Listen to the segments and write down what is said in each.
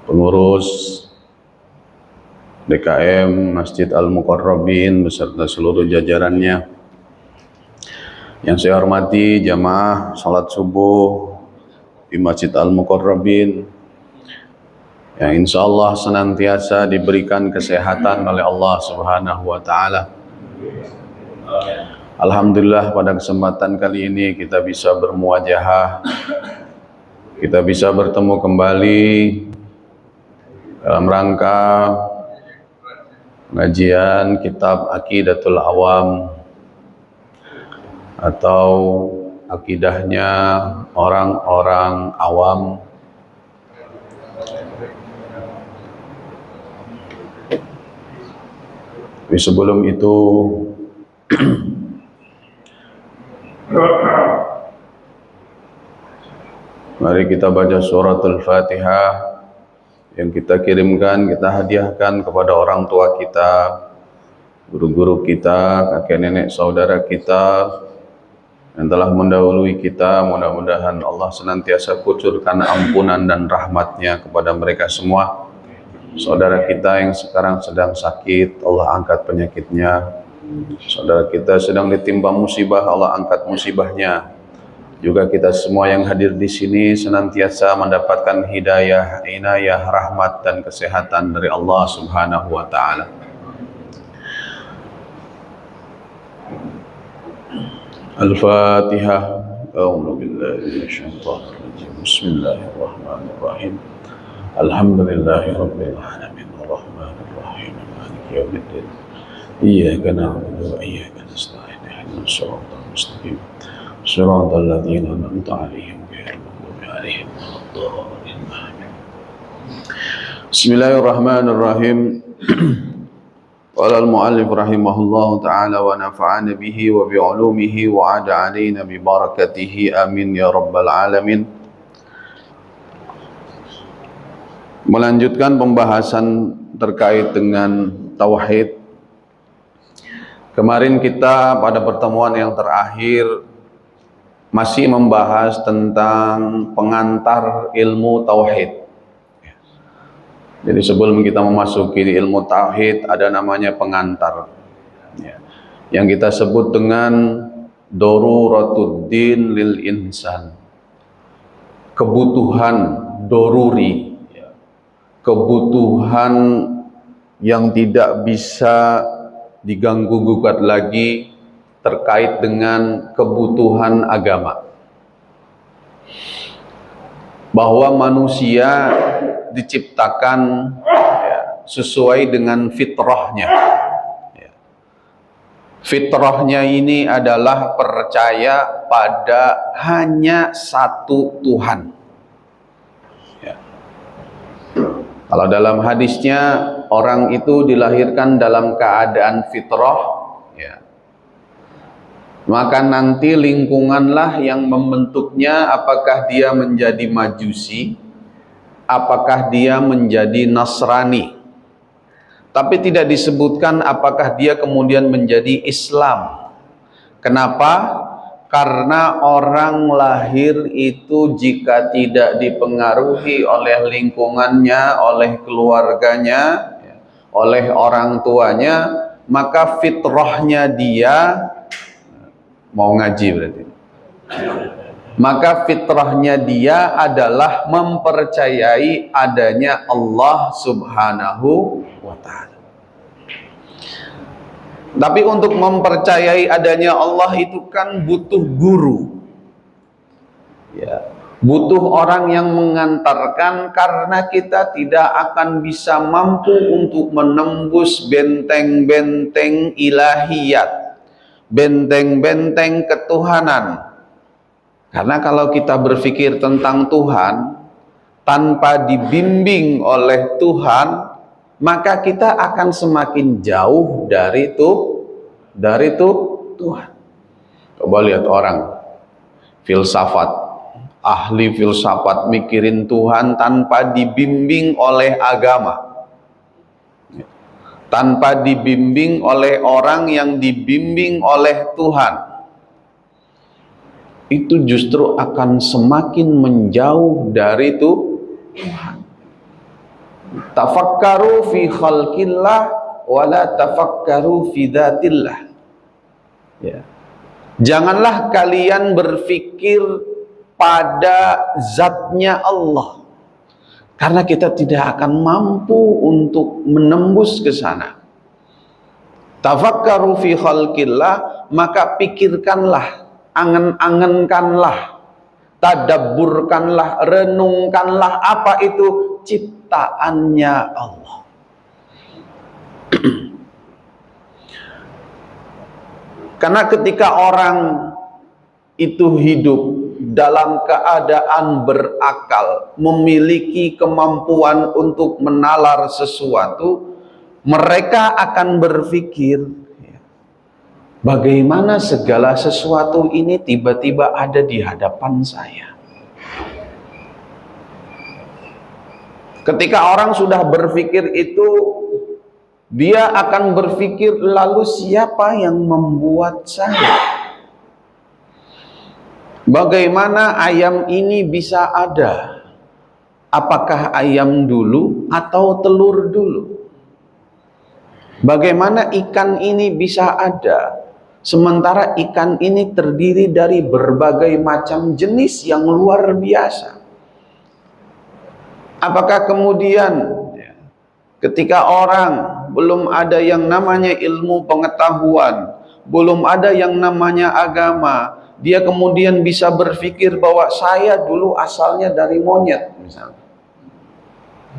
pengurus DKM Masjid Al-Muqarrabin beserta seluruh jajarannya. Yang saya hormati jamaah salat subuh di Masjid Al-Muqarrabin, yang insya Allah senantiasa diberikan kesehatan oleh Allah Subhanahu wa Ta'ala. Alhamdulillah, pada kesempatan kali ini kita bisa bermuajahah, kita bisa bertemu kembali dalam rangka pengajian kitab Aqidatul Awam atau akidahnya orang-orang awam. Tapi sebelum itu mari kita baca suratul Fatihah yang kita kirimkan, kita hadiahkan kepada orang tua kita, guru-guru kita, kakek nenek saudara kita yang telah mendahului kita. Mudah-mudahan Allah senantiasa kucurkan ampunan dan rahmatnya kepada mereka semua. Saudara kita yang sekarang sedang sakit, Allah angkat penyakitnya. Saudara kita sedang ditimpa musibah, Allah angkat musibahnya. Juga kita semua yang hadir di sini senantiasa mendapatkan hidayah, inayah, rahmat dan kesehatan dari Allah Subhanahu wa Ta'ala. Al-Fatihah. A'udzu billahi minasyaitonir rajim. Bismillahirrahmanirrahim. Alhamdulillahi rabbil alamin arrahmanir rahim maliki yaumiddin. Iyyaka na'budu wa iyyaka nasta'in ihdinas siratal mustaqim. Shiratal ladzina an'amta 'alaihim ghairil maghdubi 'alaihim waladdallin. Amin. Bismillahirrahmanirrahim. Qala al-mu'allif rahimahullahu ta'ala wa nafa'ana bihi wa bi'ulumihi wa 'ada 'alaina bi barakatihi amin ya rabbal alamin. Melanjutkan pembahasan terkait dengan tauhid. Kemarin kita pada pertemuan yang terakhir masih membahas tentang pengantar ilmu tauhid. Jadi sebelum kita memasuki ilmu tauhid ada namanya pengantar, yang kita sebut dengan daruratuddin lil insan, kebutuhan doruri, kebutuhan yang tidak bisa diganggu gugat lagi terkait dengan kebutuhan agama, bahwa manusia diciptakan sesuai dengan fitrahnya. Fitrahnya ini adalah percaya pada hanya satu Tuhan. Kalau dalam hadisnya, orang itu dilahirkan dalam keadaan fitrah, maka nanti lingkunganlah yang membentuknya, apakah dia menjadi majusi, apakah dia menjadi Nasrani. Tapi tidak disebutkan apakah dia kemudian menjadi Islam. Kenapa? Karena orang lahir itu jika tidak dipengaruhi oleh lingkungannya, oleh keluarganya, oleh orang tuanya, maka fitrahnya dia mau ngaji berarti. Maka fitrahnya dia adalah mempercayai adanya Allah Subhanahu wa Ta'ala. Tapi untuk mempercayai adanya Allah itu kan butuh guru, butuh orang yang mengantarkan, karena kita tidak akan bisa mampu untuk menembus benteng-benteng ilahiyat, benteng-benteng ketuhanan. Karena kalau kita berpikir tentang Tuhan tanpa dibimbing oleh Tuhan, maka kita akan semakin jauh dari Tuhan. Coba lihat orang filsafat, ahli filsafat mikirin Tuhan tanpa dibimbing oleh agama, tanpa dibimbing oleh orang yang dibimbing oleh Tuhan. Itu justru akan semakin menjauh dari Tuhan. Tafakkaru fi khalqillah wa la tafakkaru fi dzatillah. Ya. Janganlah kalian berfikir pada zatnya Allah, karena kita tidak akan mampu untuk menembus ke sana. Tafakkaru fi khalqillah, maka pikirkanlah, angen-angenkanlah, tadabburkanlah, renungkanlah apa itu ciptaannya Allah. Karena ketika orang itu hidup dalam keadaan berakal, memiliki kemampuan untuk menalar sesuatu, mereka akan berpikir, bagaimana segala sesuatu ini tiba-tiba ada di hadapan saya. Ketika orang sudah berpikir itu, dia akan berpikir, lalu siapa yang membuat saya? Bagaimana ayam ini bisa ada? Apakah ayam dulu atau telur dulu? Bagaimana ikan ini bisa ada? Sementara ikan ini terdiri dari berbagai macam jenis yang luar biasa. Apakah kemudian ketika orang belum ada yang namanya ilmu pengetahuan, belum ada yang namanya agama, dia kemudian bisa berpikir bahwa saya dulu asalnya dari monyet misalnya.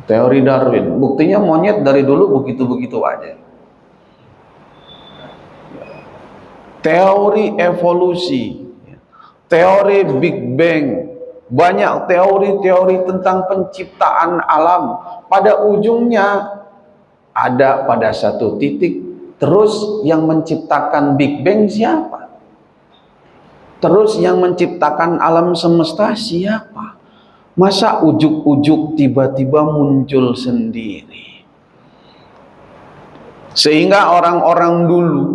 Teori Darwin, buktinya monyet dari dulu begitu-begitu aja. Teori evolusi, teori Big Bang, banyak teori-teori tentang penciptaan alam. Pada ujungnya ada pada satu titik, terus yang menciptakan Big Bang siapa? Terus yang menciptakan alam semesta siapa? Masa ujuk-ujuk tiba-tiba muncul sendiri? Sehingga orang-orang dulu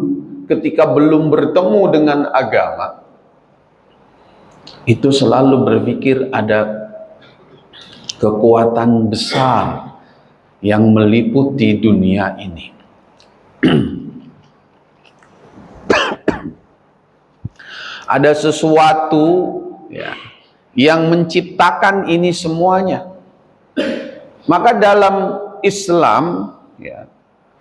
ketika belum bertemu dengan agama, itu selalu berpikir ada kekuatan besar yang meliputi dunia ini. Ada sesuatu yang menciptakan ini semuanya. Maka dalam Islam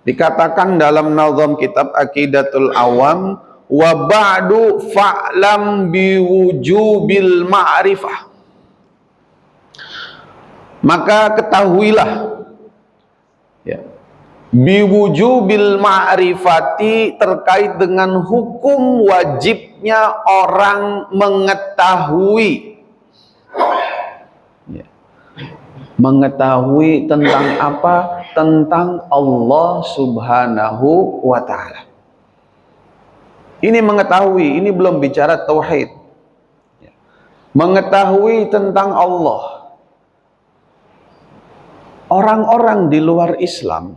dikatakan dalam nazam kitab Aqidatul Awam, wa ba'du fa'lam biwujubil ma'rifah. Maka ketahuilah biwujubil ma'rifati, terkait dengan hukum wajibnya orang mengetahui. Mengetahui tentang apa? Tentang Allah Subhanahu wa ta'ala. Ini mengetahui, ini belum bicara tauhid. Mengetahui tentang Allah. Orang-orang di luar Islam,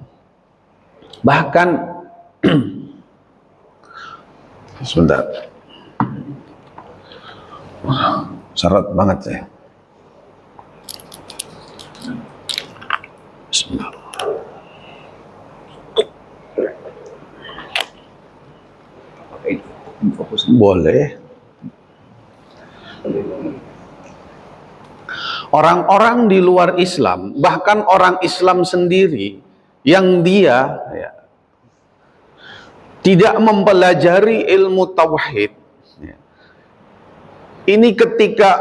bahkan sebentar, syarat banget saya. Bismillah. Boleh. Orang-orang di luar Islam, bahkan orang Islam sendiri yang dia tidak mempelajari ilmu tauhid, ini ketika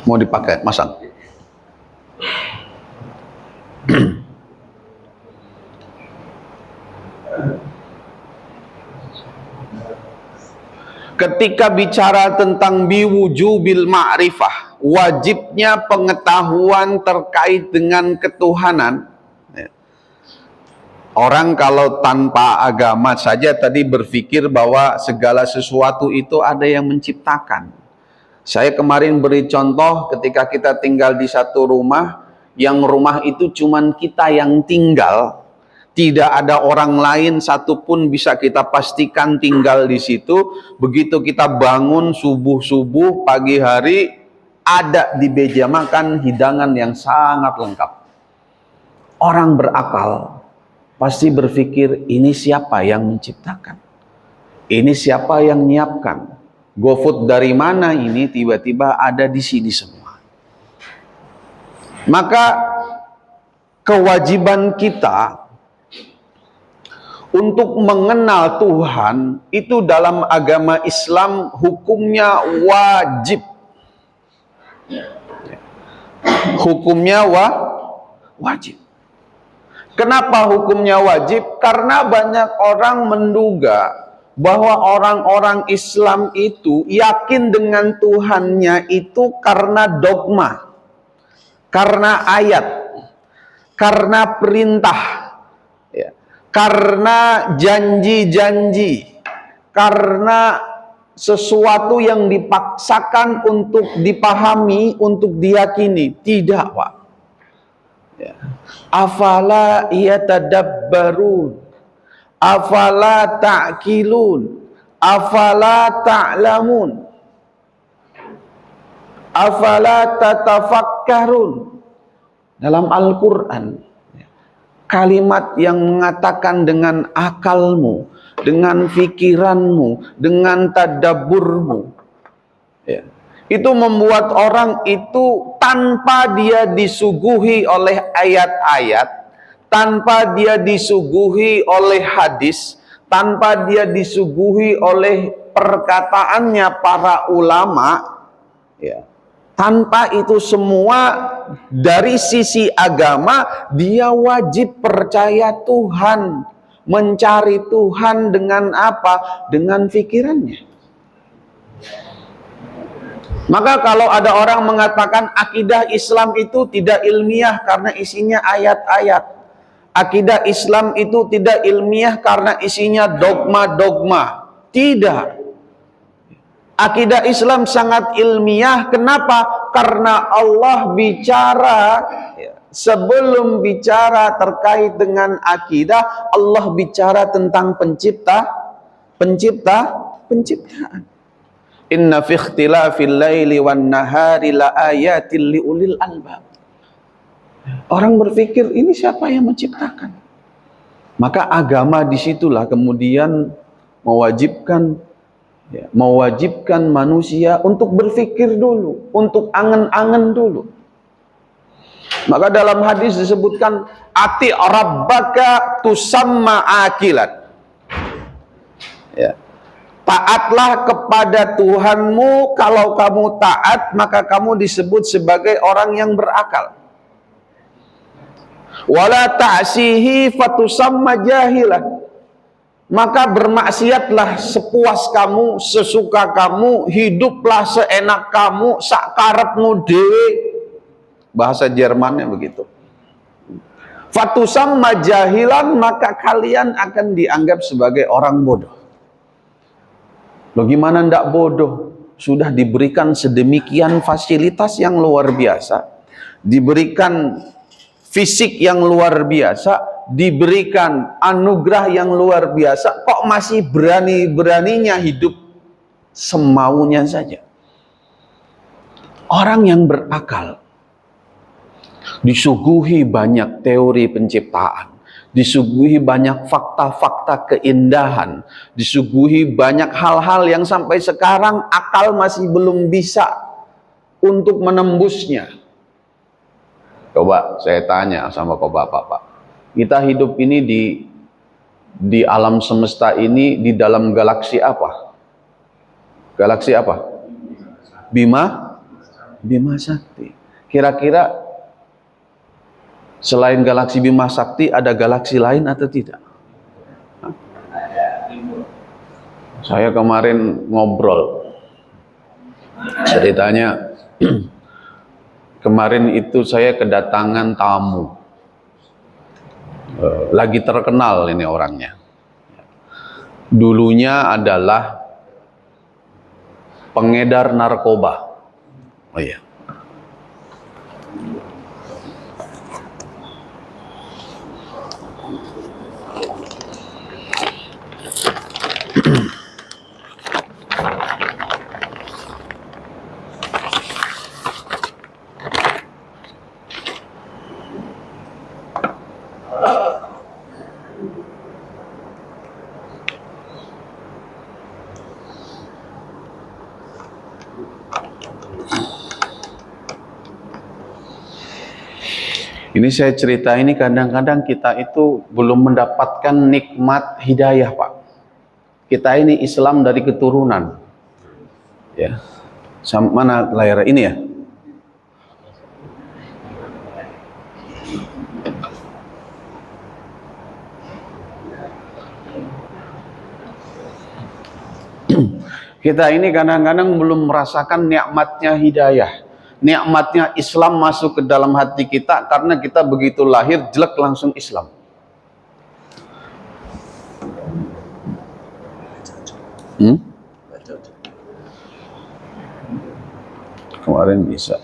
mau dipakai, masang. Ketika bicara tentang biwujubil ma'rifah, wajibnya pengetahuan terkait dengan ketuhanan. Orang kalau tanpa agama saja tadi berpikir bahwa segala sesuatu itu ada yang menciptakan. Saya kemarin beri contoh ketika kita tinggal di satu rumah, yang rumah itu cuman kita yang tinggal. Tidak ada orang lain satupun bisa kita pastikan tinggal di situ. Begitu kita bangun subuh-subuh pagi hari, ada di meja makan hidangan yang sangat lengkap. Orang berakal pasti berpikir, ini siapa yang menciptakan? Ini siapa yang nyiapkan? GoFood dari mana ini tiba-tiba ada di sini semua? Maka kewajiban kita untuk mengenal Tuhan itu dalam agama Islam hukumnya wajib. Hukumnya wajib. Kenapa hukumnya wajib? Karena banyak orang menduga bahwa orang-orang Islam itu yakin dengan Tuhannya itu karena dogma, karena ayat, karena perintah, ya, karena janji-janji, karena sesuatu yang dipaksakan untuk dipahami, untuk diyakini. Tidak, Pak. Ya. Afala yatadabbarun, afala ta'qilun, afala ta'lamun, afala tatafakkarun. Dalam Al-Quran, kalimat yang mengatakan dengan akalmu, dengan pikiranmu, dengan tadabburmu, ya, itu membuat orang itu tanpa dia disuguhi oleh ayat-ayat, tanpa dia disuguhi oleh hadis, tanpa dia disuguhi oleh perkataannya para ulama, ya, tanpa itu semua, dari sisi agama dia wajib percaya Tuhan, mencari Tuhan dengan apa? Dengan pikirannya. Maka kalau ada orang mengatakan akidah Islam itu tidak ilmiah karena isinya ayat-ayat, akidah Islam itu tidak ilmiah karena isinya dogma-dogma, tidak. Akidah Islam sangat ilmiah. Kenapa? Karena Allah bicara, sebelum bicara terkait dengan akidah, Allah bicara tentang penciptaan. Inna fi ikhtilafil laili wan nahari la ayatil liulil albab. Orang berpikir, ini siapa yang menciptakan? Maka agama disitulah kemudian mewajibkan manusia untuk berpikir dulu, untuk angan-angan dulu. Maka dalam hadis disebutkan, ati rabbaka tusamma akilan. Ya. Taatlah kepada Tuhanmu, kalau kamu taat maka kamu disebut sebagai orang yang berakal. Wala ta'sihi fatusamma jahilan. Maka bermaksiatlah sepuas kamu, sesuka kamu, hiduplah seenak kamu, sakarepmu dewe. Bahasa Jermannya begitu. Fatusamma jahilan, maka kalian akan dianggap sebagai orang bodoh. Loh, gimana ndak bodoh? Sudah diberikan sedemikian fasilitas yang luar biasa, diberikan fisik yang luar biasa, diberikan anugerah yang luar biasa, kok masih berani-beraninya hidup semaunya saja? Orang yang berakal disuguhi banyak teori penciptaan, disuguhi banyak fakta-fakta keindahan, disuguhi banyak hal-hal yang sampai sekarang akal masih belum bisa untuk menembusnya. Coba saya tanya sama kau bapak-bapak, kita hidup ini di alam semesta ini, di dalam galaksi apa? Galaksi apa? Bima Sakti. Kira-kira selain galaksi Bima Sakti ada galaksi lain atau tidak? Saya kemarin ngobrol, ceritanya kemarin itu saya kedatangan tamu, lagi terkenal ini orangnya. Dulunya adalah pengedar narkoba. Oh iya. Ini saya cerita ini kadang-kadang kita itu belum mendapatkan nikmat hidayah, Pak. Kita ini Islam dari keturunan. Ya. Mana layar ini ya? Kita ini kadang-kadang belum merasakan nikmatnya hidayah, nikmatnya Islam masuk ke dalam hati kita, karena kita begitu lahir jelek langsung Islam. Kemarin bisa.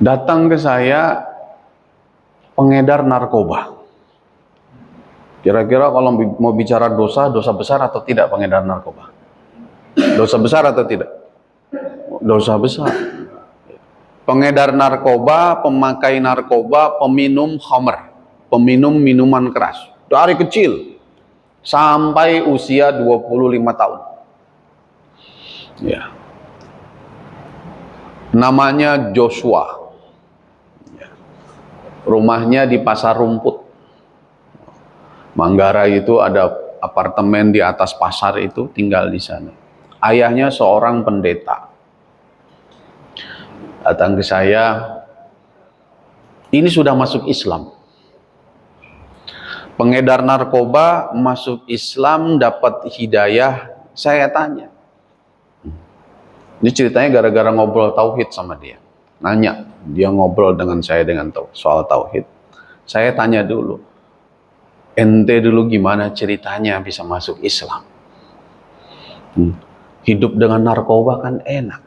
Datang ke saya pengedar narkoba. Kira-kira kalau mau bicara dosa, dosa besar atau tidak pengedar narkoba? Dosa besar atau tidak? Dosa besar. Pengedar narkoba, pemakai narkoba, peminum khamr, peminum minuman keras. Dari kecil sampai usia 25 tahun. Ya. Namanya Joshua. Rumahnya di Pasar Rumput. Manggarai itu ada apartemen di atas pasar itu, tinggal di sana. Ayahnya seorang pendeta. Datang ke saya, ini sudah masuk Islam. Pengedar narkoba masuk Islam, dapat hidayah. Saya tanya. Ini ceritanya gara-gara ngobrol tauhid sama dia. Nanya, dia ngobrol dengan saya dengan soal tauhid. Saya tanya dulu, ente dulu gimana ceritanya bisa masuk Islam? Hidup dengan narkoba kan enak,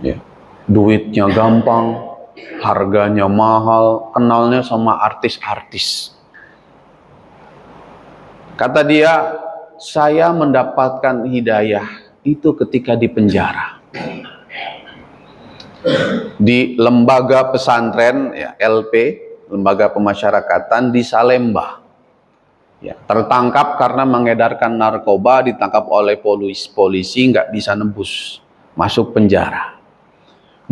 ya. Duitnya gampang, harganya mahal, kenalnya sama artis-artis. Kata dia, saya mendapatkan hidayah itu ketika di penjara. Di lembaga pesantren, ya, LP, lembaga pemasyarakatan di Salemba. Ya, tertangkap karena mengedarkan narkoba, ditangkap oleh polisi, nggak bisa nembus, masuk penjara.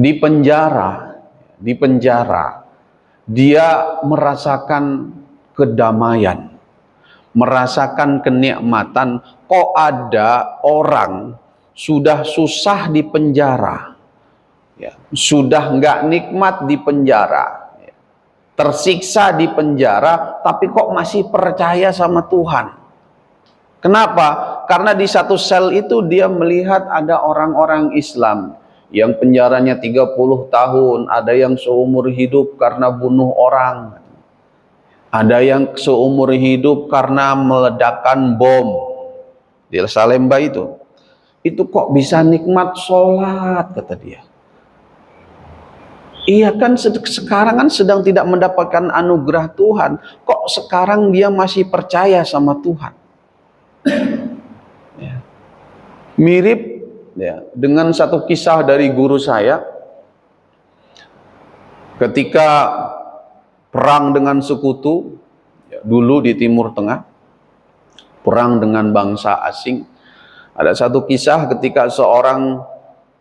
Di penjara, dia merasakan kedamaian, merasakan kenikmatan. Kok ada orang sudah susah di penjara, ya, sudah nggak nikmat di penjara, ya, tersiksa di penjara, tapi kok masih percaya sama Tuhan. Kenapa? Karena di satu sel itu dia melihat ada orang-orang Islam yang penjaranya 30 tahun, ada yang seumur hidup karena bunuh orang, ada yang seumur hidup karena meledakkan bom di Salemba itu. Itu kok bisa nikmat sholat, kata dia. Iya kan, sekarang kan sedang tidak mendapatkan anugerah Tuhan, kok sekarang dia masih percaya sama Tuhan. Ya. Mirip, ya, dengan satu kisah dari guru saya ketika perang dengan sekutu, ya, dulu di Timur Tengah, perang dengan bangsa asing. Ada satu kisah ketika seorang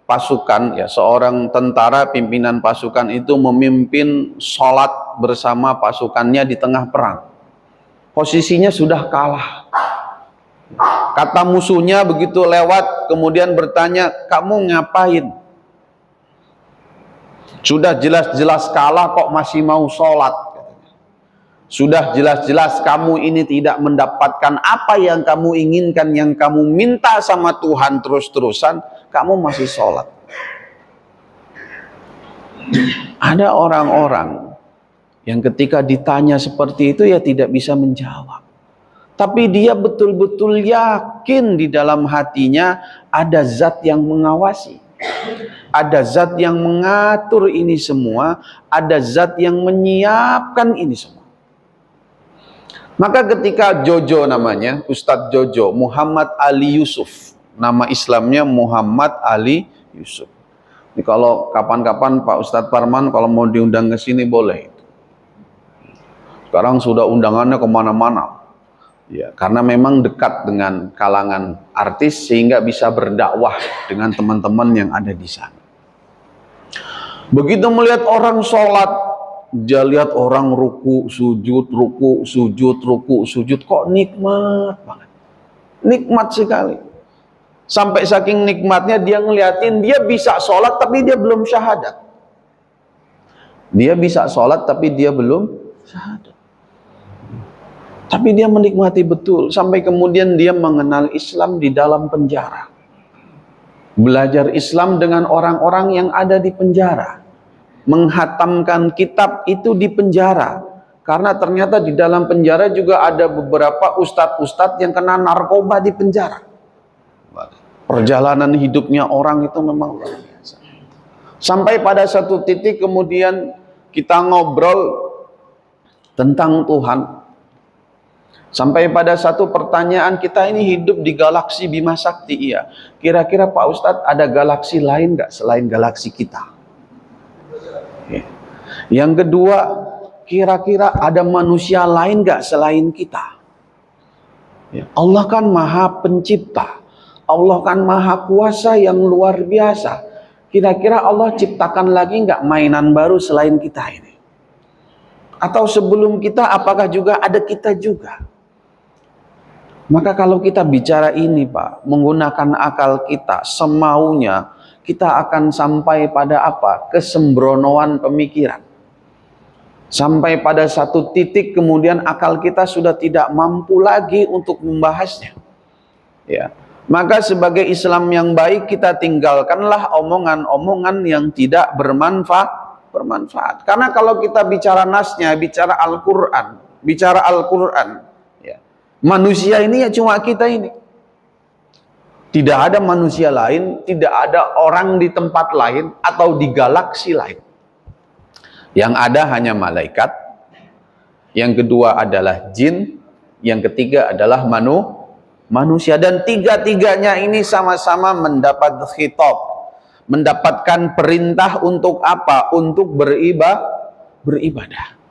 pasukan, ya, seorang tentara pimpinan pasukan itu memimpin sholat bersama pasukannya di tengah perang. Posisinya sudah kalah. Kata musuhnya begitu lewat, kemudian bertanya, kamu ngapain? Sudah jelas-jelas kalah kok masih mau sholat? Sudah jelas-jelas kamu ini tidak mendapatkan apa yang kamu inginkan, yang kamu minta sama Tuhan terus-terusan, kamu masih sholat. Ada orang-orang yang ketika ditanya seperti itu ya tidak bisa menjawab. Tapi dia betul-betul yakin di dalam hatinya ada zat yang mengawasi. Ada zat yang mengatur ini semua, ada zat yang menyiapkan ini semua. Maka ketika Jojo namanya, Ustadz Jojo, Muhammad Ali Yusuf, nama Islamnya Muhammad Ali Yusuf. Ini kalau kapan-kapan Pak Ustadz Parman kalau mau diundang ke sini boleh. Sekarang sudah undangannya kemana-mana. Ya, karena memang dekat dengan kalangan artis sehingga bisa berdakwah dengan teman-teman yang ada di sana. Begitu melihat orang sholat, dia lihat orang ruku, sujud, kok nikmat banget. Nikmat sekali. Sampai saking nikmatnya dia ngeliatin, dia bisa sholat tapi dia belum syahadat. Dia bisa sholat tapi dia belum syahadat. Tapi dia menikmati betul, sampai kemudian dia mengenal Islam di dalam penjara. Belajar Islam dengan orang-orang yang ada di penjara. Menghatamkan kitab itu di penjara. Karena ternyata di dalam penjara juga ada beberapa ustadz-ustadz yang kena narkoba di penjara. Perjalanan hidupnya orang itu memang luar biasa. Sampai pada satu titik kemudian kita ngobrol tentang Tuhan. Sampai pada satu pertanyaan, kita ini hidup di galaksi Bima Sakti, iya. Kira-kira Pak Ustadz ada galaksi lain nggak selain galaksi kita? Ya. Yang kedua, kira-kira ada manusia lain nggak selain kita? Ya. Allah kan Maha Pencipta. Allah kan Maha Kuasa yang luar biasa. Kira-kira Allah ciptakan lagi nggak mainan baru selain kita ini? Atau sebelum kita, apakah juga ada kita juga? Maka kalau kita bicara ini Pak, menggunakan akal kita, semaunya, kita akan sampai pada apa? Kesembronoan pemikiran. Sampai pada satu titik kemudian akal kita sudah tidak mampu lagi untuk membahasnya. Ya. Maka sebagai Islam yang baik, kita tinggalkanlah omongan-omongan yang tidak bermanfaat. Karena kalau kita bicara nasnya, bicara Al-Quran, manusia ini ya cuma kita ini. Tidak ada manusia lain, tidak ada orang di tempat lain atau di galaksi lain. Yang ada hanya malaikat. Yang kedua adalah jin. Yang ketiga adalah manusia. Dan tiga-tiganya ini sama-sama mendapat khitab. Mendapatkan perintah untuk apa? Untuk beribadah.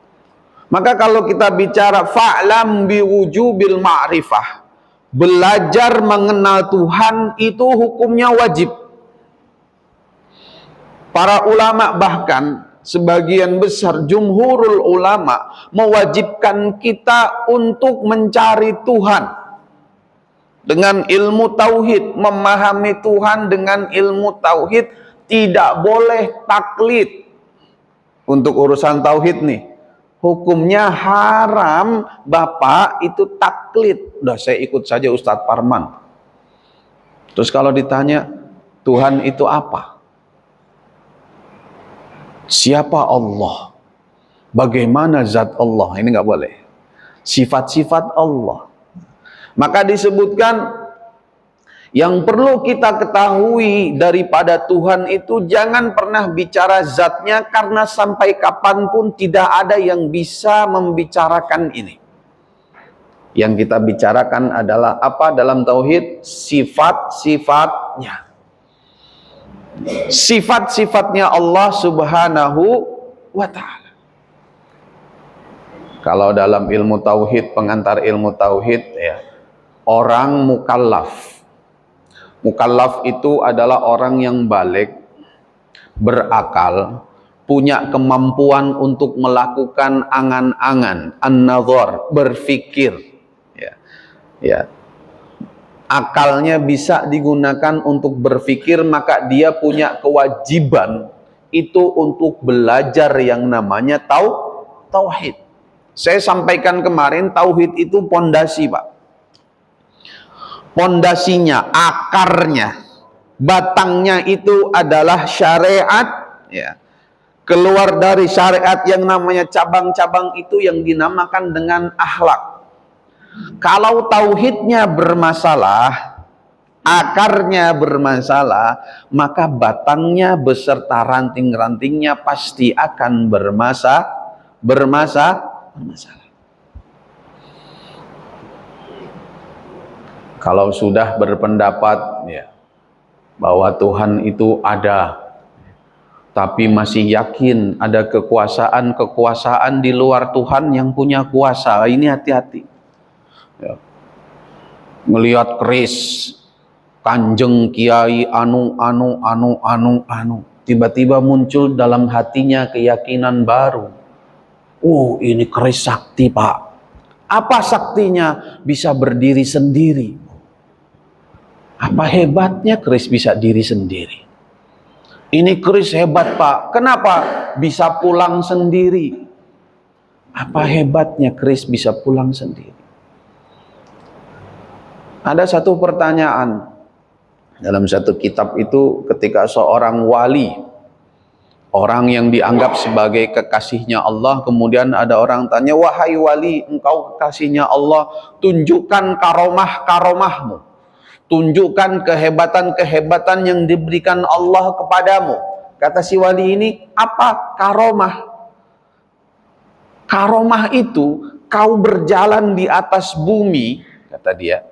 Maka kalau kita bicara fa'lam biwujubil ma'rifah, belajar mengenal Tuhan itu hukumnya wajib. Para ulama bahkan sebagian besar jumhurul ulama mewajibkan kita untuk mencari Tuhan dengan ilmu tauhid, memahami Tuhan dengan ilmu tauhid, tidak boleh taklid. Untuk urusan tauhid nih, hukumnya haram Bapak itu taklid. Udah saya ikut saja Ustadz Parman. Terus kalau ditanya Tuhan itu apa? Siapa Allah? Bagaimana zat Allah? Ini nggak boleh. Sifat-sifat Allah. Maka disebutkan yang perlu kita ketahui daripada Tuhan itu, jangan pernah bicara zatnya, karena sampai kapanpun tidak ada yang bisa membicarakan ini. Yang kita bicarakan adalah apa dalam tauhid? Sifat-sifatnya. Sifat-sifatnya Allah Subhanahu wa ta'ala. Kalau dalam ilmu tauhid, pengantar ilmu tauhid ya, orang mukallaf. Mukallaf itu adalah orang yang baligh, berakal, punya kemampuan untuk melakukan angan-angan, an-nazar, berfikir. Ya. Akalnya bisa digunakan untuk berfikir, maka dia punya kewajiban itu untuk belajar yang namanya tauhid. Saya sampaikan kemarin, tauhid itu pondasi, Pak. Pondasinya, akarnya, batangnya itu adalah syariat, ya. Keluar dari syariat yang namanya cabang-cabang itu yang dinamakan dengan akhlak. Kalau tauhidnya bermasalah, akarnya bermasalah, maka batangnya beserta ranting-rantingnya pasti akan bermasalah. Kalau sudah berpendapat ya, bahwa Tuhan itu ada, tapi masih yakin ada kekuasaan-kekuasaan di luar Tuhan yang punya kuasa. Ini hati-hati. Ya. Ngelihat keris, kanjeng kiai anu, tiba-tiba muncul dalam hatinya keyakinan baru. Oh, ini keris sakti, Pak. Apa saktinya? Bisa berdiri sendiri. Apa hebatnya keris bisa diri sendiri? Ini keris hebat, Pak. Kenapa? Bisa pulang sendiri. Apa hebatnya keris bisa pulang sendiri? Ada satu pertanyaan dalam satu kitab itu, ketika seorang wali, orang yang dianggap sebagai kekasihnya Allah, kemudian ada orang tanya, wahai wali, engkau kekasihnya Allah, tunjukkan karomah-karomahmu, tunjukkan kehebatan-kehebatan yang diberikan Allah kepadamu. Kata si wali ini, apa karomah? Karomah itu kau berjalan di atas bumi, kata dia.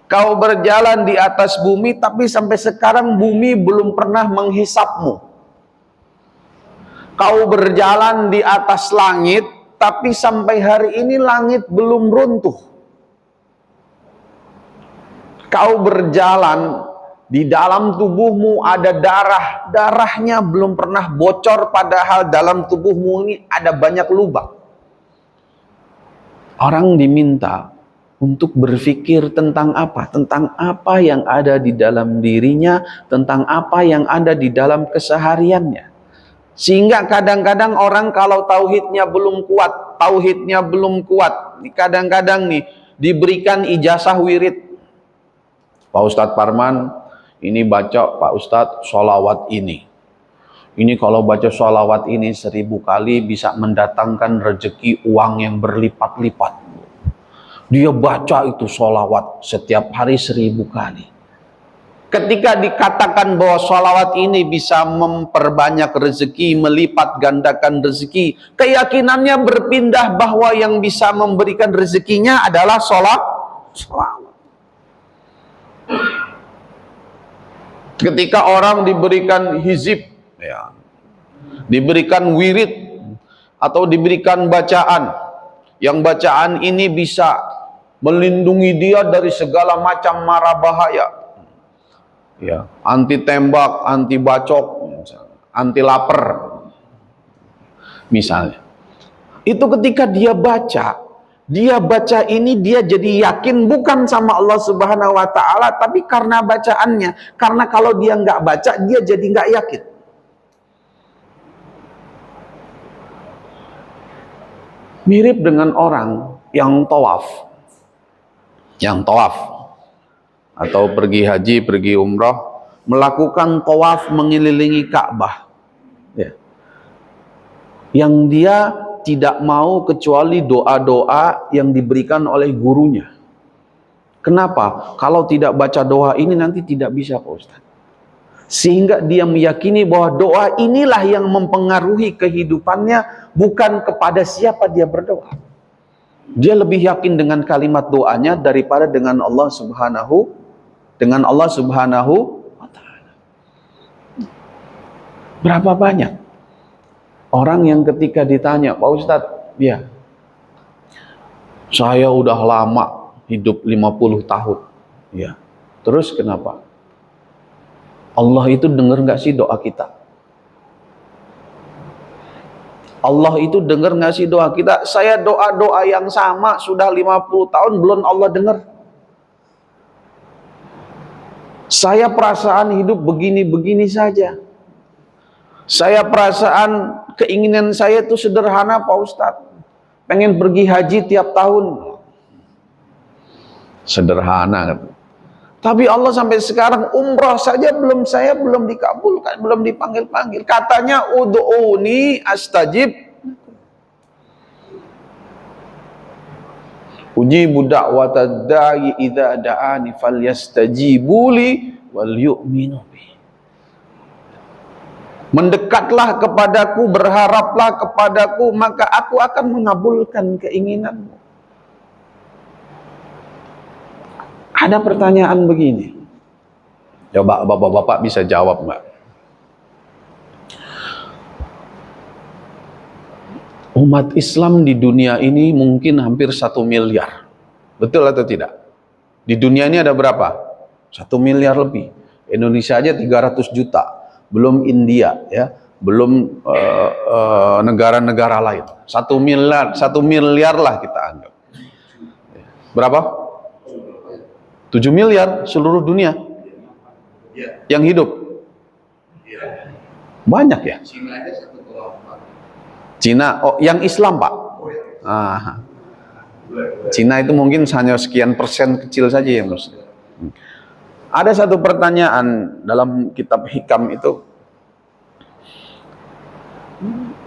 Kau berjalan di atas bumi, tapi sampai sekarang bumi belum pernah menghisapmu. Kau berjalan di atas langit, tapi sampai hari ini langit belum runtuh. Kau berjalan, di dalam tubuhmu ada darah, darahnya belum pernah bocor, padahal dalam tubuhmu ini ada banyak lubang. Orang diminta untuk berpikir tentang apa? Tentang apa yang ada di dalam dirinya, tentang apa yang ada di dalam kesehariannya. Sehingga kadang-kadang orang kalau tauhidnya belum kuat, kadang-kadang nih diberikan ijazah wirid. Pak Ustadz Parman, ini baca Pak Ustadz sholawat ini. Ini kalau baca sholawat ini 1000 kali bisa mendatangkan rezeki uang yang berlipat-lipat. Dia baca itu sholawat setiap hari 1000 kali. Ketika dikatakan bahwa sholawat ini bisa memperbanyak rezeki, melipat gandakan rezeki, keyakinannya berpindah bahwa yang bisa memberikan rezekinya adalah sholawat. Ketika orang diberikan hizib, ya, diberikan wirid, atau diberikan bacaan, yang bacaan ini bisa melindungi dia dari segala macam mara bahaya, ya, anti tembak, anti bacok, anti lapar, misalnya. Itu ketika dia baca ini, dia jadi yakin bukan sama Allah Subhanahu wa Ta'ala, tapi karena bacaannya. Karena kalau dia nggak baca, dia jadi nggak yakin. Mirip dengan orang yang tawaf, atau pergi haji, pergi umrah, melakukan tawaf mengelilingi Ka'bah, ya. Yang dia tidak mau kecuali doa-doa yang diberikan oleh gurunya. Kenapa? Kalau tidak baca doa ini nanti tidak bisa, Pak Ustaz. Sehingga dia meyakini bahwa doa inilah yang mempengaruhi kehidupannya, bukan kepada siapa dia berdoa. Dia lebih yakin dengan kalimat doanya daripada dengan Allah Subhanahu wa Ta'ala. Berapa banyak orang yang ketika ditanya, Pak Ustadz, ya, saya udah lama hidup 50 tahun. Ya. Terus kenapa? Allah itu dengar nggak sih doa kita? Allah itu dengar nggak sih doa kita? Saya doa-doa yang sama sudah 50 tahun belum Allah dengar. Saya perasaan hidup begini-begini saja. Saya perasaan keinginan saya itu sederhana, Pak Ustadz. Pengen pergi haji tiap tahun. Sederhana kan. Tapi Allah sampai sekarang umrah saja saya belum dikabulkan, belum dipanggil-panggil. Katanya ud'uni astajib. Ujibu da'watad da'i idza da'ani falyastajibu li wal yu'minu bi. Mendekatlah kepadaku, berharaplah kepadaku, maka aku akan mengabulkan keinginanmu. Ada pertanyaan begini. Coba bapak-bapak bisa jawab, Mbak. Umat Islam di dunia ini mungkin hampir 1 miliar. Betul atau tidak? Di dunia ini ada berapa? 1 miliar lebih. Indonesia aja 300 juta. Belum India, ya. Belum negara-negara lain. 1 miliar lah kita anggap. Berapa? 7 miliar seluruh dunia yang hidup. Banyak ya? Cina, oh yang Islam Pak. Cina itu mungkin hanya sekian persen kecil saja yang Muslim. Ada satu pertanyaan dalam kitab Hikam itu.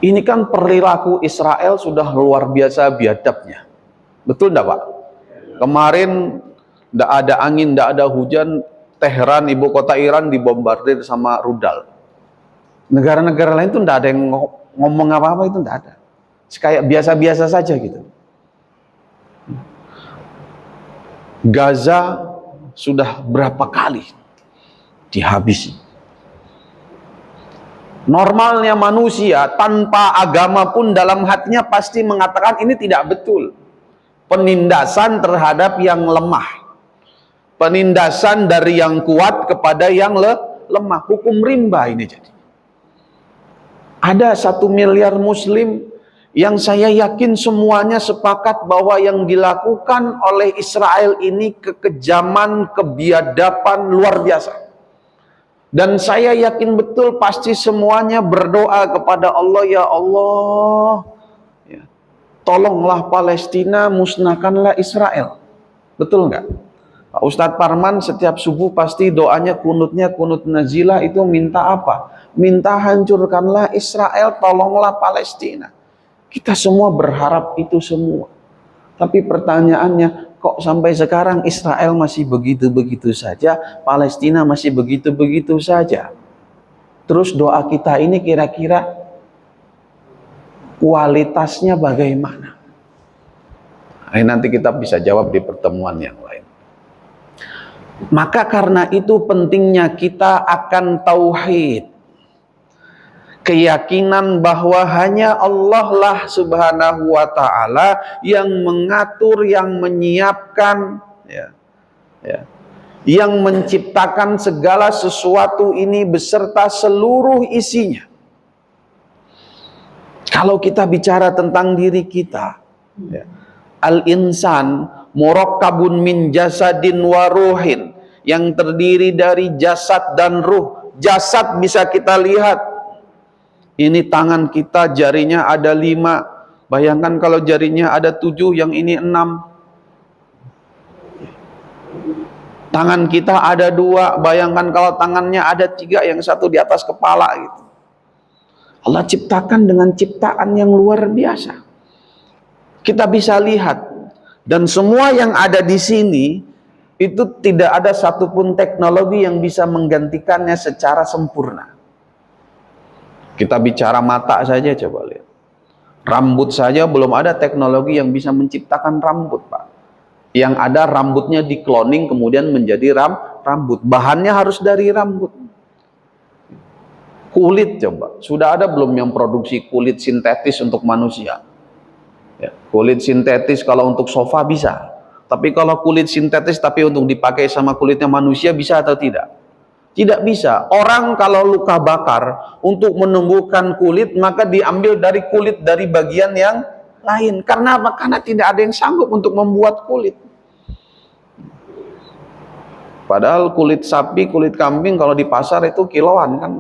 Ini kan perilaku Israel sudah luar biasa biadabnya. Betul enggak Pak? Kemarin enggak ada angin, enggak ada hujan, Teheran, ibu kota Iran dibombardir sama rudal. Negara-negara lain tuh enggak ada yang ngomong apa-apa, itu enggak ada. Kayak biasa-biasa saja gitu. Gaza sudah berapa kali dihabisi. Normalnya manusia tanpa agama pun dalam hatinya pasti mengatakan ini tidak betul. Penindasan terhadap yang lemah. Penindasan dari yang kuat kepada yang lemah. Hukum rimba ini jadi. Ada 1 miliar muslim yang saya yakin semuanya sepakat bahwa yang dilakukan oleh Israel ini kekejaman, kebiadaban luar biasa. Dan saya yakin betul pasti semuanya berdoa kepada Allah, ya Allah, ya, tolonglah Palestina, musnahkanlah Israel. Betul nggak? Pak Ustadz Parman setiap subuh pasti doanya kunutnya kunut nazilah itu minta apa? Minta hancurkanlah Israel, tolonglah Palestina. Kita semua berharap itu semua. Tapi pertanyaannya, kok sampai sekarang Israel masih begitu-begitu saja, Palestina masih begitu-begitu saja. Terus doa kita ini kira-kira kualitasnya bagaimana? Nah, nanti kita bisa jawab di pertemuan yang lain. Maka karena itu pentingnya kita akan tauhid. Keyakinan bahwa hanya Allah lah subhanahu wa ta'ala yang mengatur, yang menyiapkan, yang menciptakan segala sesuatu ini beserta seluruh isinya. Kalau kita bicara tentang diri kita, al-insan murakkabun min jasadin wa ruhin, yang terdiri dari jasad dan ruh. Jasad bisa kita lihat. Ini tangan kita jarinya ada 5. Bayangkan kalau jarinya ada 7, yang ini 6. Tangan kita ada 2. Bayangkan kalau tangannya ada 3, yang satu di atas kepala gitu. Allah ciptakan dengan ciptaan yang luar biasa. Kita bisa lihat. Dan semua yang ada di sini itu tidak ada satupun teknologi yang bisa menggantikannya secara sempurna. Kita bicara mata saja, coba lihat. Rambut saja belum ada teknologi yang bisa menciptakan rambut, Pak. Yang ada rambutnya di cloning kemudian menjadi rambut. Bahannya harus dari rambut. Kulit coba. Sudah ada belum yang produksi kulit sintetis untuk manusia? Ya, kulit sintetis kalau untuk sofa bisa. Tapi kalau kulit sintetis tapi untuk dipakai sama kulitnya manusia bisa atau tidak? Tidak bisa. Orang kalau luka bakar untuk menumbuhkan kulit maka diambil dari kulit dari bagian yang lain. Karena apa? Karena tidak ada yang sanggup untuk membuat kulit. Padahal kulit sapi, kulit kambing kalau di pasar itu kiloan kan.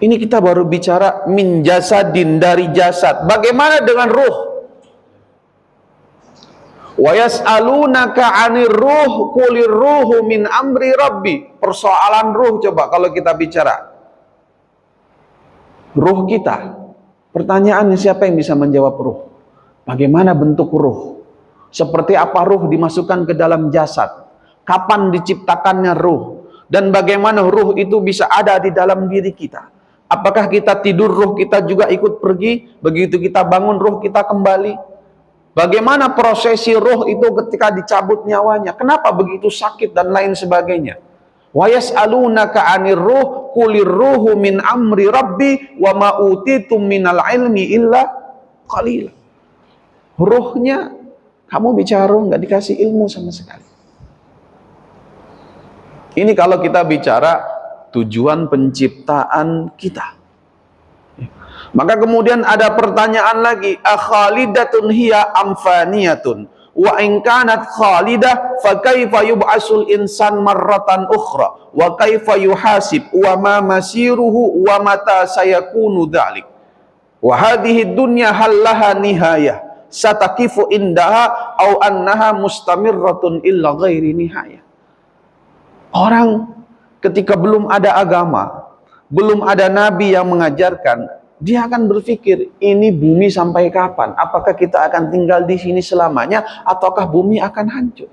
Ini kita baru bicara min jasadin, dari jasad. Bagaimana dengan ruh? Wa yas'alunaka 'anir ruh qulir ruhu min amri rabbi. Persoalan ruh coba kalau kita bicara. Ruh kita. Pertanyaannya siapa yang bisa menjawab ruh? Bagaimana bentuk ruh? Seperti apa ruh dimasukkan ke dalam jasad? Kapan diciptakannya ruh? Dan bagaimana ruh itu bisa ada di dalam diri kita? Apakah kita tidur ruh kita juga ikut pergi? Begitu kita bangun ruh kita kembali? Bagaimana prosesi roh itu ketika dicabut nyawanya? Kenapa begitu sakit dan lain sebagainya? Wa yas'alunaka 'anir ruh qulir ruhu min amri rabbi wa ma utitum minal ilmi illa qalila. Ruhnya, kamu bicara ruh nggak dikasih ilmu sama sekali. Ini kalau kita bicara tujuan penciptaan kita. Maka kemudian ada pertanyaan lagi, akhalidatun hiya amfaniyatun wa in kanat khalidah fa kaifa yub'asul insan marratan ukhra wa kaifa yuhasib wa ma masiruhu wa mata sayakunu dzalik wa hadhihi dunya hal laha nihayah satakifu indaha au annaha mustamirratun illa ghairi nihayah. Orang ketika belum ada agama, belum ada nabi yang mengajarkan, dia akan berpikir, ini bumi sampai kapan? Apakah kita akan tinggal di sini selamanya ataukah bumi akan hancur?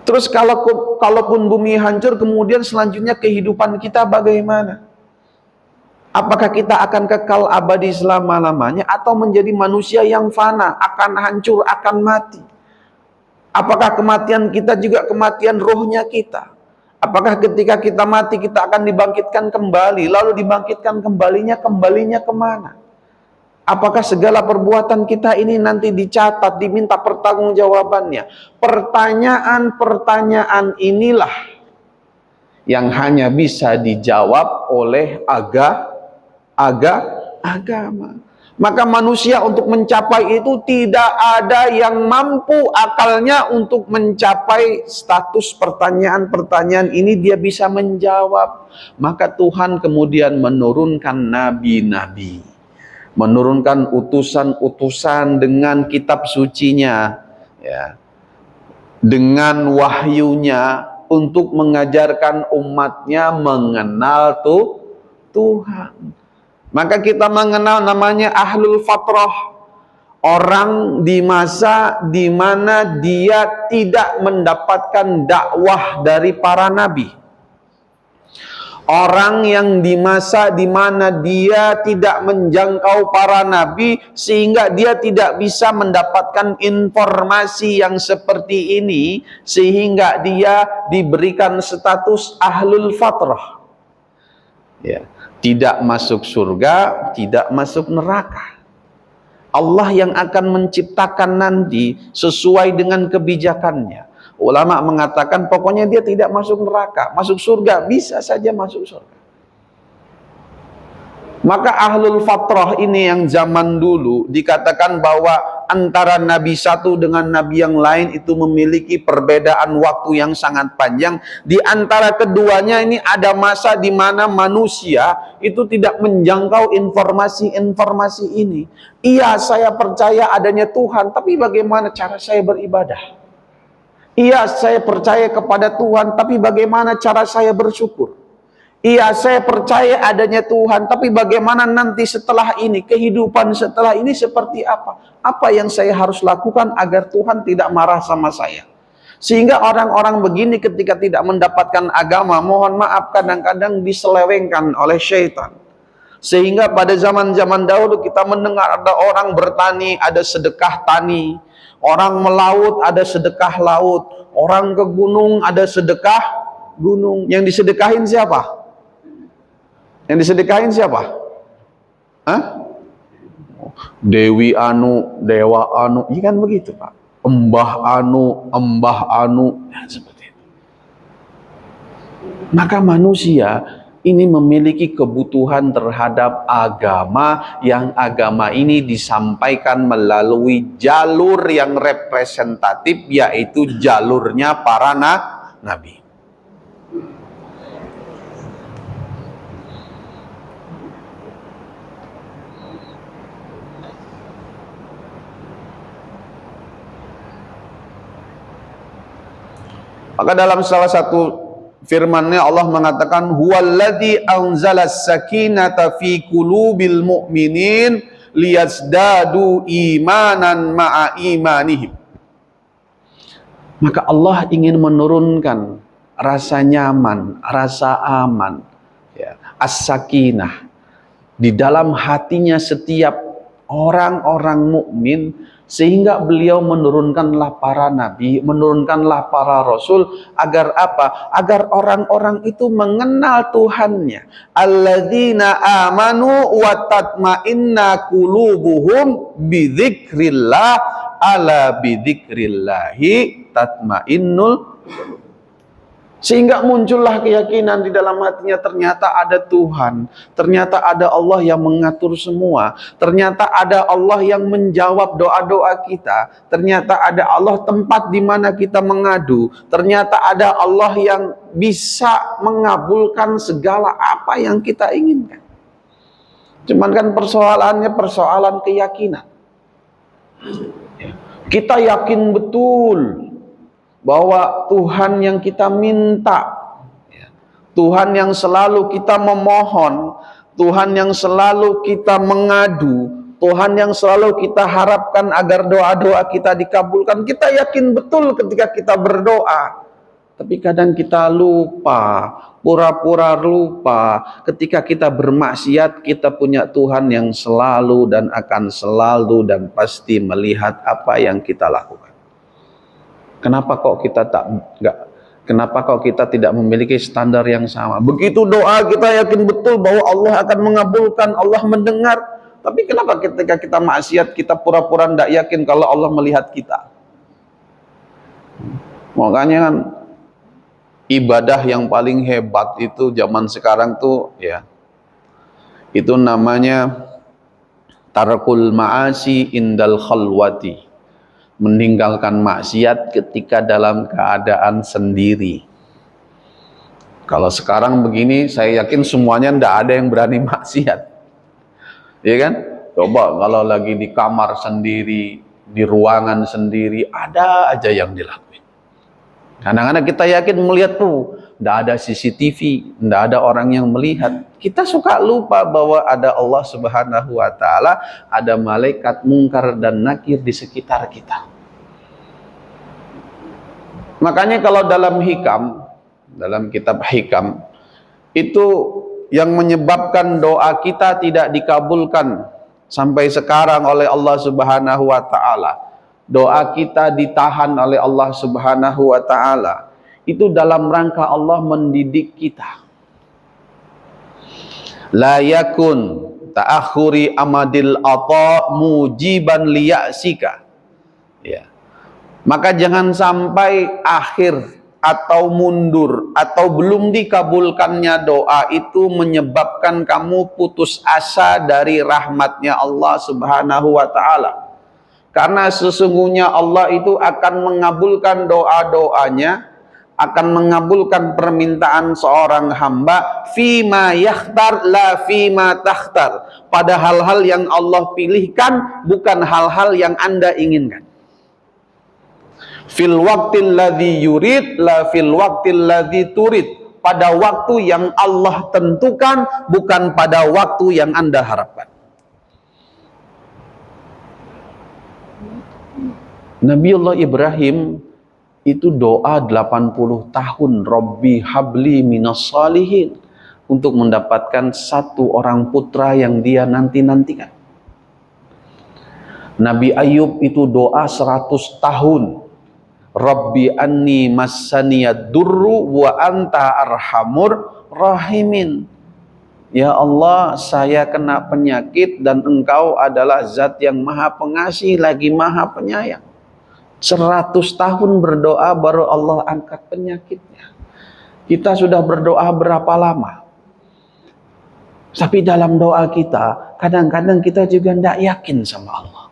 Terus kalaupun bumi hancur, kemudian selanjutnya kehidupan kita bagaimana? Apakah kita akan kekal abadi selama-lamanya atau menjadi manusia yang fana, akan hancur, akan mati? Apakah kematian kita juga kematian rohnya kita? Apakah ketika kita mati kita akan dibangkitkan kembali? Lalu dibangkitkan kembalinya kemana? Apakah segala perbuatan kita ini nanti dicatat, diminta pertanggungjawabannya? Pertanyaan-pertanyaan inilah yang hanya bisa dijawab oleh agama. Maka manusia untuk mencapai itu tidak ada yang mampu akalnya untuk mencapai status pertanyaan-pertanyaan ini dia bisa menjawab. Maka Tuhan kemudian menurunkan nabi-nabi, menurunkan utusan-utusan dengan kitab sucinya, ya, dengan wahyunya untuk mengajarkan umatnya mengenal Tuhan. Maka kita mengenal namanya ahlul fatrah, orang di masa di mana dia tidak mendapatkan dakwah dari para nabi. Orang yang di masa di mana dia tidak menjangkau para nabi sehingga dia tidak bisa mendapatkan informasi yang seperti ini sehingga dia diberikan status ahlul fatrah. Ya. Tidak masuk surga, tidak masuk neraka. Allah yang akan menciptakan nanti sesuai dengan kebijakannya. Ulama mengatakan pokoknya dia tidak masuk neraka, masuk surga, bisa saja masuk surga. Maka ahlul fatrah ini yang zaman dulu dikatakan bahwa antara nabi satu dengan nabi yang lain itu memiliki perbedaan waktu yang sangat panjang. Di antara keduanya ini ada masa di mana manusia itu tidak menjangkau informasi-informasi ini. Iya, saya percaya adanya Tuhan, tapi bagaimana cara saya beribadah? Iya, saya percaya kepada Tuhan, tapi bagaimana cara saya bersyukur? Iya, saya percaya adanya Tuhan, tapi bagaimana nanti setelah ini, kehidupan setelah ini seperti apa? Apa yang saya harus lakukan agar Tuhan tidak marah sama saya? Sehingga orang-orang begini ketika tidak mendapatkan agama, mohon maaf kadang-kadang diselewengkan oleh syaitan. Sehingga pada zaman-zaman dahulu kita mendengar ada orang bertani, ada sedekah tani. Orang melaut, ada sedekah laut. Orang ke gunung, ada sedekah gunung. Yang disedekahin siapa? Yang disedekahin siapa? Hah? Dewi anu, dewa anu, iya kan begitu Pak. Embah anu, ya, seperti itu. Maka manusia ini memiliki kebutuhan terhadap agama, yang agama ini disampaikan melalui jalur yang representatif, yaitu jalurnya para nabi. Maka dalam salah satu firman-Nya Allah mengatakan huwallazi anzalas sakinata fi qulubil mu'minin liyazdadu imanan ma'a imanihim. Maka Allah ingin menurunkan rasa nyaman, rasa aman, ya, as-sakinah di dalam hatinya setiap orang-orang mukmin Sehingga beliau menurunkanlah para nabi, menurunkanlah para rasul, agar apa? Agar orang-orang itu mengenal Tuhannya. Alladzina amanu wa tatma'inna qulubuhum bidzikrillah, ala bidzikrillahi tatma'innul. Sehingga muncullah keyakinan di dalam hatinya, ternyata ada Tuhan, ternyata ada Allah yang mengatur semua, ternyata ada Allah yang menjawab doa-doa kita, ternyata ada Allah tempat di mana kita mengadu, ternyata ada Allah yang bisa mengabulkan segala apa yang kita inginkan. Cuman kan persoalannya persoalan keyakinan. Kita yakin betul bahwa Tuhan yang kita minta, Tuhan yang selalu kita memohon, Tuhan yang selalu kita mengadu, Tuhan yang selalu kita harapkan agar doa-doa kita dikabulkan. Kita yakin betul ketika kita berdoa. Tapi kadang kita lupa, pura-pura lupa. Ketika kita bermaksiat, kita punya Tuhan yang selalu dan akan selalu dan pasti melihat apa yang kita lakukan. Kenapa kok kita tidak memiliki standar yang sama? Begitu doa kita yakin betul bahwa Allah akan mengabulkan, Allah mendengar. Tapi kenapa ketika kita maksiat kita pura-pura tidak yakin kalau Allah melihat kita? Makanya kan ibadah yang paling hebat itu zaman sekarang tuh ya, itu namanya tarkul ma'asi indal khalwati. Meninggalkan maksiat ketika dalam keadaan sendiri. Kalau sekarang begini, saya yakin semuanya tidak ada yang berani maksiat. Ya kan? Coba kalau lagi di kamar sendiri, di ruangan sendiri, ada aja yang dilakuin. Kadang-kadang kita yakin melihat tuh, tidak ada CCTV, tidak ada orang yang melihat. Kita suka lupa bahwa ada Allah Subhanahu wa Ta'ala, ada malaikat mungkar dan nakir di sekitar kita. Makanya kalau dalam hikam, dalam kitab hikam, itu yang menyebabkan doa kita tidak dikabulkan sampai sekarang oleh Allah Subhanahu wa Ta'ala. Doa kita ditahan oleh Allah Subhanahu wa Ta'ala. Itu dalam rangka Allah mendidik kita. La yakun ta'akhuri amadil ata mujiban liya'sika. Ya. Maka jangan sampai akhir atau mundur atau belum dikabulkannya doa itu menyebabkan kamu putus asa dari rahmatnya Allah Subhanahu wa Ta'ala. Karena sesungguhnya Allah itu akan mengabulkan doa-doanya, akan mengabulkan permintaan seorang hamba fima yakhtar la fima takhtar, pada hal-hal yang Allah pilihkan, bukan hal-hal yang Anda inginkan. Fil waqtil ladzi yurid la fil waqtil ladzi turid, pada waktu yang Allah tentukan, bukan pada waktu yang Anda harapkan. Nabiullah Ibrahim itu doa 80 tahun, Rabbi habli minas salihin, untuk mendapatkan satu orang putra yang dia nanti-nantikan. Nabi Ayub itu doa 100 tahun, Rabbi anni massaniyad durru wa anta arhamur rahimin. Ya Allah, saya kena penyakit dan Engkau adalah zat yang maha pengasih lagi maha penyayang. 100 tahun berdoa baru Allah angkat penyakitnya. Kita sudah berdoa berapa lama? Tapi dalam doa kita, kadang-kadang kita juga tidak yakin sama Allah.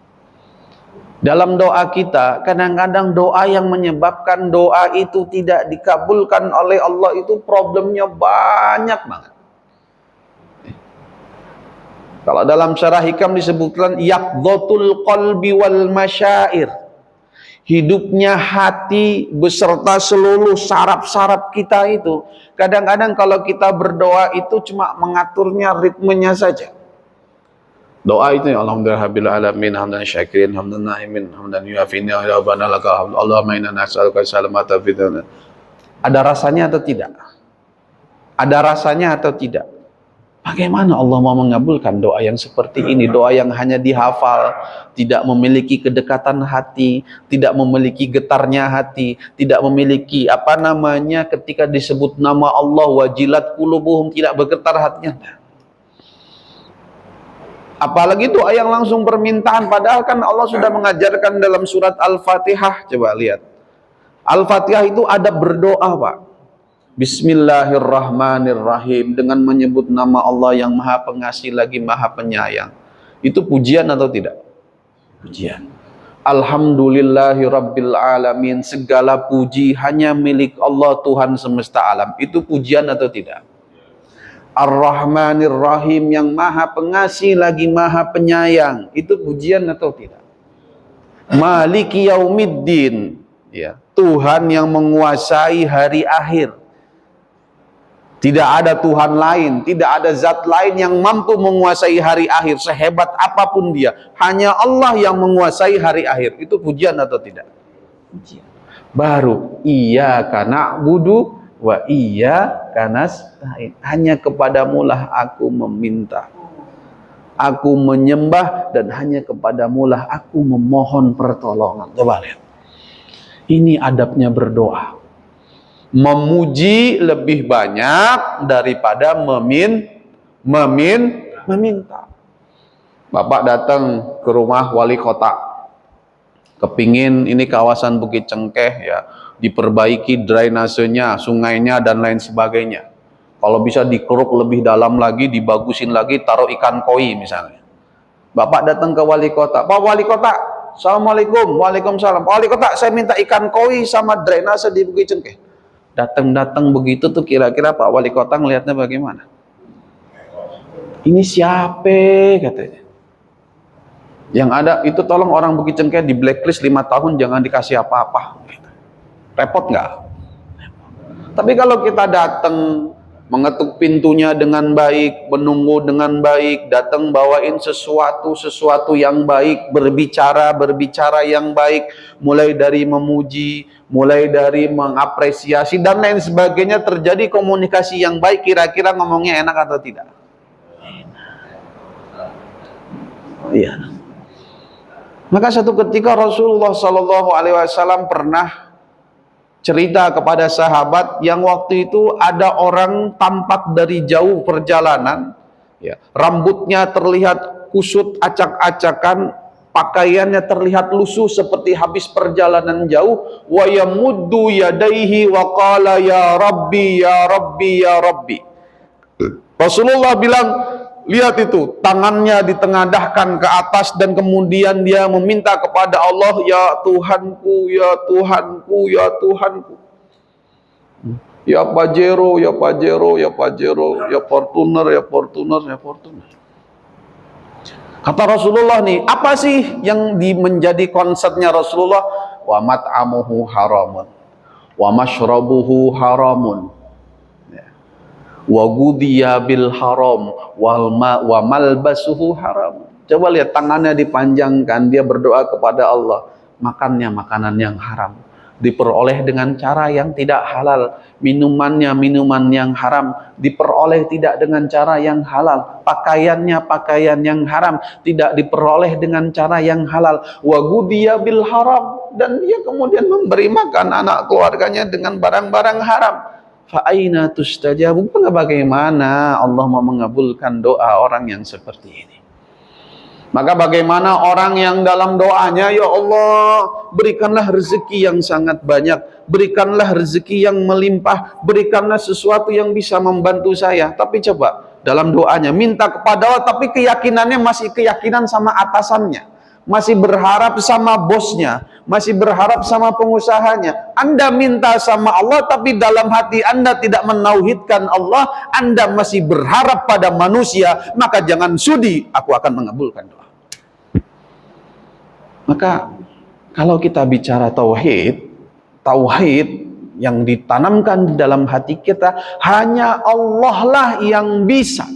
Dalam doa kita, kadang-kadang doa yang menyebabkan doa itu tidak dikabulkan oleh Allah itu problemnya banyak banget. Kalau dalam syarah hikam disebutkan yaqdhatul qalbi wal masyair, hidupnya hati beserta seluruh saraf-saraf kita itu. Kadang-kadang kalau kita berdoa itu cuma mengaturnya ritmenya saja. Doa itu ya alhamdulillahil alamin hamdan syakirin hamdan naimin hamdan yuafi ni'mana laka hamd Allahumma inna nas'aluka salamata fid dunya. Ada rasanya atau tidak? Ada rasanya atau tidak? Bagaimana Allah mau mengabulkan doa yang seperti ini? Doa yang hanya dihafal, tidak memiliki kedekatan hati, tidak memiliki getarnya hati, tidak memiliki ketika disebut nama Allah wajilat qulubuhum, tidak bergetar hatinya. Apalagi doa yang langsung permintaan, padahal kan Allah sudah mengajarkan dalam surat Al-Fatihah. Coba lihat. Al-Fatihah itu ada berdoa, Pak. Bismillahirrahmanirrahim, dengan menyebut nama Allah yang Maha Pengasih lagi Maha Penyayang. Itu pujian atau tidak? Pujian. Alhamdulillahirabbil alamin, segala puji hanya milik Allah Tuhan semesta alam. Itu pujian atau tidak? Ar-Rahmanir-Rahim, yang Maha Pengasih lagi Maha Penyayang. Itu pujian atau tidak? Maliki Yaumiddin, ya, Tuhan yang menguasai hari akhir. Tidak ada Tuhan lain, tidak ada zat lain yang mampu menguasai hari akhir sehebat apapun dia. Hanya Allah yang menguasai hari akhir. Itu pujian atau tidak? Pujian. Baru iyyaka na'budu wa iyyaka nasta'in. Hanya kepadamulah aku meminta, aku menyembah, dan hanya kepadamulah aku memohon pertolongan. Coba lihat. Ini adabnya berdoa. Memuji lebih banyak daripada meminta. Bapak datang ke rumah wali kota, kepingin ini kawasan Bukit Cengkeh ya diperbaiki drainasenya, sungainya dan lain sebagainya. Kalau bisa dikeruk lebih dalam lagi, dibagusin lagi, taruh ikan koi misalnya. Bapak datang ke wali kota, Pak Wali Kota, Assalamualaikum. Waalaikumsalam. Pak Wali Kota, saya minta ikan koi sama drainase di Bukit Cengkeh. Datang begitu tuh, kira-kira Pak Wali Kota ngelihatnya bagaimana? Ini siapa katanya? Yang ada itu, tolong orang Bukit Cengkeh di blacklist 5 tahun, jangan dikasih apa-apa. Repot nggak? Tapi kalau kita datang, mengetuk pintunya dengan baik, menunggu dengan baik, datang bawain sesuatu yang baik, berbicara yang baik, mulai dari memuji, mulai dari mengapresiasi dan lain sebagainya, terjadi komunikasi yang baik, kira-kira ngomongnya enak atau tidak? Iya. Maka satu ketika Rasulullah SAW pernah cerita kepada sahabat yang waktu itu ada orang tampak dari jauh perjalanan, ya, rambutnya terlihat kusut acak-acakan, pakaiannya terlihat lusuh seperti habis perjalanan jauh, wa yamuddu yadaihi wa qala ya rabbi ya rabbi ya rabbi. Rasulullah bilang, lihat itu, tangannya ditengadahkan ke atas dan kemudian dia meminta kepada Allah, ya Tuhanku, ya Tuhanku, ya Tuhanku. Ya Pajero, ya Pajero, ya Pajero, ya Fortuner, ya Fortuner, ya Fortuner. Kata Rasulullah nih, apa sih yang menjadi konsepnya Rasulullah? Wa mat'amuhu haramun, wa mashrabuhu haramun, wa gudiya bil haram, wa malbasuhu haram. Coba lihat, tangannya dipanjangkan, dia berdoa kepada Allah. Makannya makanan yang haram, diperoleh dengan cara yang tidak halal. Minumannya minuman yang haram, diperoleh tidak dengan cara yang halal. Pakaiannya pakaian yang haram, tidak diperoleh dengan cara yang halal. Wa gudiya bil haram, dan dia kemudian memberi makan anak keluarganya dengan barang-barang haram. Fa'aina tustajabu, bagaimana Allah mau mengabulkan doa orang yang seperti ini? Maka bagaimana orang yang dalam doanya, ya Allah, berikanlah rezeki yang sangat banyak, berikanlah rezeki yang melimpah, berikanlah sesuatu yang bisa membantu saya. Tapi coba, dalam doanya minta kepada Allah, tapi keyakinannya masih keyakinan sama atasannya, masih berharap sama bosnya, masih berharap sama pengusahanya. Anda minta sama Allah, tapi dalam hati Anda tidak menauhidkan Allah, Anda masih berharap pada manusia, maka jangan sudi aku akan mengabulkan doa. Maka kalau kita bicara tauhid yang ditanamkan di dalam hati kita, hanya Allah lah yang bisa,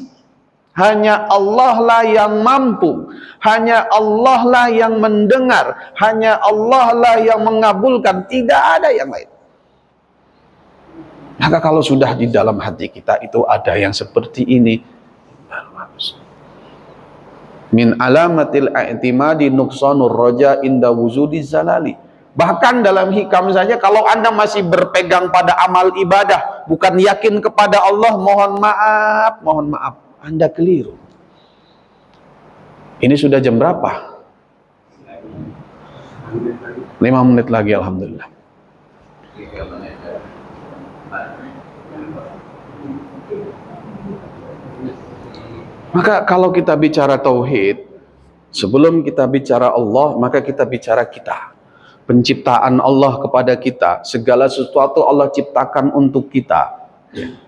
hanya Allah lah yang mampu, hanya Allah lah yang mendengar, hanya Allah lah yang mengabulkan, tidak ada yang lain. Maka kalau sudah di dalam hati kita itu ada yang seperti ini, Min alamatil i'timadi nuqsanur roja inda wujudi zalali. Bahkan dalam hikam saja, kalau Anda masih berpegang pada amal ibadah, bukan yakin kepada Allah, mohon maaf, Anda keliru. Ini sudah jam berapa? 5 menit lagi, alhamdulillah. Maka kalau kita bicara tauhid, sebelum kita bicara Allah, maka kita bicara kita. Penciptaan Allah kepada kita, segala sesuatu Allah ciptakan untuk kita.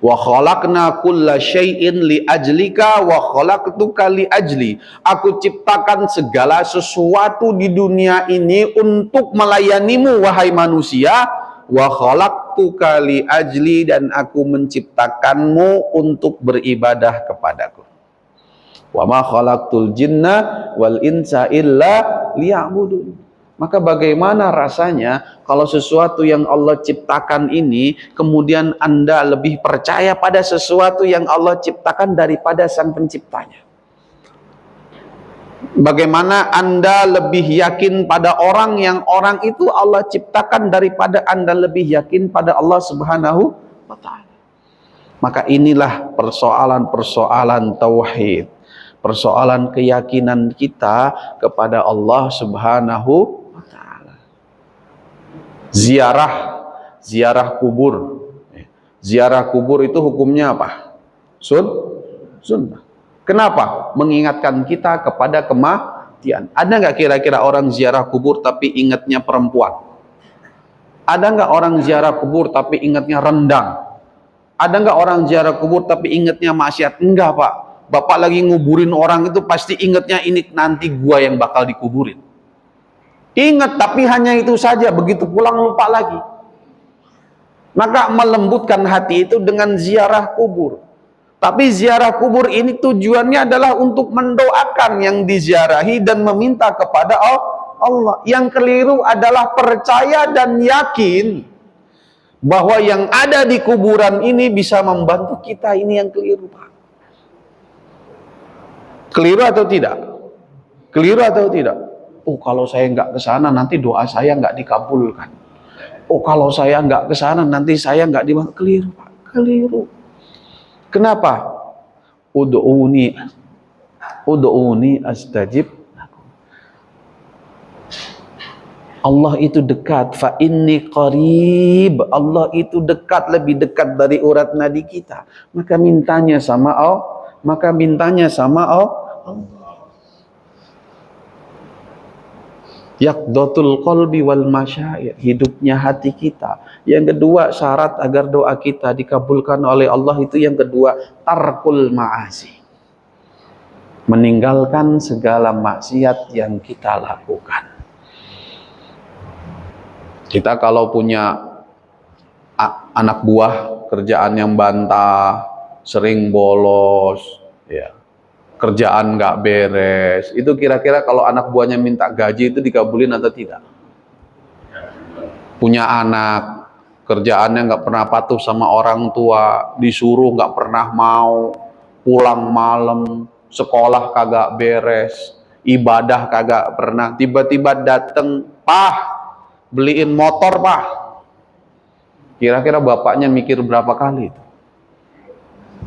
Wa khalaqna kulla syai'in li ajlika wa khalaqtuka li ajli. Aku ciptakan segala sesuatu di dunia ini untuk melayanimu wahai manusia. Wa khalaqtuka li ajli, dan aku menciptakanmu untuk beribadah kepadaku. Wa ma khalaqtul jinna wal insa illa liya'budun. Maka bagaimana rasanya kalau sesuatu yang Allah ciptakan ini, kemudian Anda lebih percaya pada sesuatu yang Allah ciptakan daripada sang penciptanya? Bagaimana Anda lebih yakin pada orang yang orang itu Allah ciptakan daripada Anda lebih yakin pada Allah Subhanahu wa ta'ala? Maka inilah persoalan-persoalan tauhid, persoalan keyakinan kita kepada Allah Subhanahu wa ta'ala. Ziarah kubur. Ziarah kubur itu hukumnya apa? Sunnah. Kenapa? Mengingatkan kita kepada kematian. Ada nggak kira-kira orang ziarah kubur tapi ingatnya perempuan? Ada nggak orang ziarah kubur tapi ingatnya rendang? Ada nggak orang ziarah kubur tapi ingatnya maksiat? Enggak, Pak. Bapak lagi nguburin orang itu pasti ingatnya ini nanti gua yang bakal dikuburin. Ingat, tapi hanya itu saja. Begitu pulang lupa lagi. Maka melembutkan hati itu dengan ziarah kubur. Tapi ziarah kubur ini tujuannya adalah untuk mendoakan yang diziarahi dan meminta kepada Allah. Yang keliru adalah percaya dan yakin bahwa yang ada di kuburan ini bisa membantu kita. Ini yang keliru, Pak. Keliru atau tidak? Keliru atau tidak? Oh, kalau saya nggak ke sana nanti doa saya nggak dikabulkan. Oh, kalau saya nggak ke sana nanti saya nggak dibantu. Keliru, Pak. Keliru. Kenapa? Ud'uni astajib. Allah itu dekat. Fa inni qarib. Allah itu dekat, lebih dekat dari urat nadi kita. Maka mintanya sama Allah. Yaqdatul qalbi wal masyair, hidupnya hati kita. Yang kedua, syarat agar doa kita dikabulkan oleh Allah itu yang kedua, tarkul ma'asi, meninggalkan segala maksiat yang kita lakukan. Kita kalau punya anak buah kerjaan yang bantah, sering bolos, ya, kerjaan nggak beres, itu kira-kira kalau anak buahnya minta gaji itu dikabulin atau tidak? Punya anak kerjaannya nggak pernah patuh sama orang tua, disuruh nggak pernah mau, pulang malam, sekolah kagak beres, ibadah kagak pernah, tiba-tiba dateng, "Pah, beliin motor, Pah." Kira-kira bapaknya mikir berapa kali itu?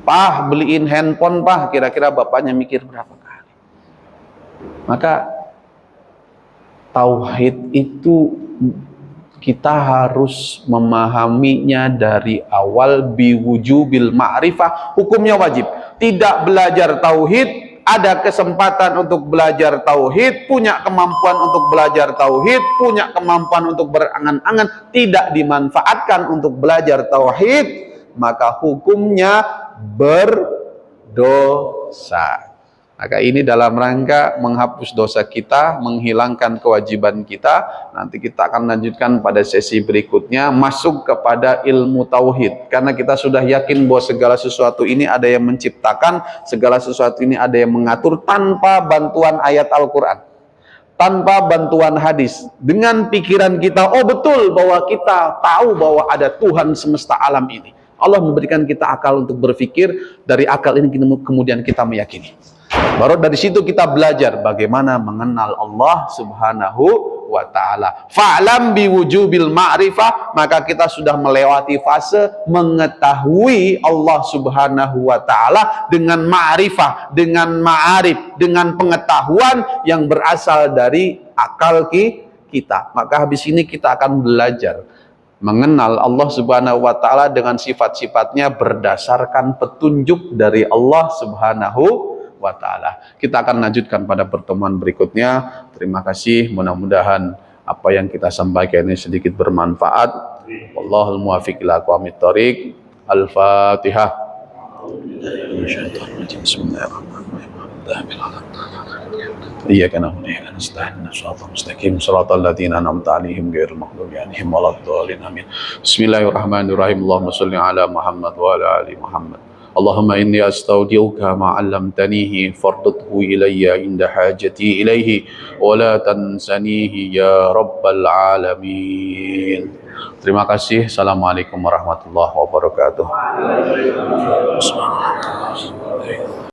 "Pah, beliin handphone, Pah." Kira-kira bapaknya mikir berapa kali? Maka tauhid itu kita harus memahaminya dari awal, biwujubil ma'rifah, hukumnya wajib. Tidak belajar tauhid, ada kesempatan untuk belajar tauhid, punya kemampuan untuk belajar tauhid, punya kemampuan untuk berangan-angan, tidak dimanfaatkan untuk belajar tauhid, maka hukumnya berdosa. Maka ini dalam rangka menghapus dosa kita, menghilangkan kewajiban kita. Nanti kita akan lanjutkan pada sesi berikutnya, masuk kepada ilmu tauhid. Karena kita sudah yakin bahwa segala sesuatu ini ada yang menciptakan, segala sesuatu ini ada yang mengatur tanpa bantuan ayat Al-Quran, tanpa bantuan hadis. Dengan pikiran kita, oh betul bahwa kita tahu bahwa ada Tuhan semesta alam ini. Allah memberikan kita akal untuk berpikir, dari akal ini kemudian kita meyakini. Baru dari situ kita belajar bagaimana mengenal Allah Subhanahu wa ta'ala. Fa'lam biwujubil ma'rifah, maka kita sudah melewati fase mengetahui Allah Subhanahu wa ta'ala dengan ma'rifah, dengan ma'arif, dengan pengetahuan yang berasal dari akal kita. Maka habis ini kita akan belajar mengenal Allah Subhanahu wa ta'ala dengan sifat-sifatnya berdasarkan petunjuk dari Allah Subhanahu wa ta'ala. Kita akan lanjutkan pada pertemuan berikutnya. Terima kasih, mudah-mudahan apa yang kita sampaikan ini sedikit bermanfaat. Wallahul muwaffiq ila aqwamit thoriq. Al-Fatihah. Iyyaka na'budu wa iyyaka nasta'in ihdinas siratal mustaqim siratal ladzina an'amta 'alaihim ghairil maghdubi 'alaihim waladdallin amin. Bismillahirrahmanirrahim. Allahumma shalli ala Muhammad wa ala ali Muhammad. Allahumma inni astaudiuka ma 'allamtanihi fardudhu ilayya inda hajati ilaihi wa la tansanihi ya rabbal alamin. Terima kasih. Assalamualaikum warahmatullahi wabarakatuh.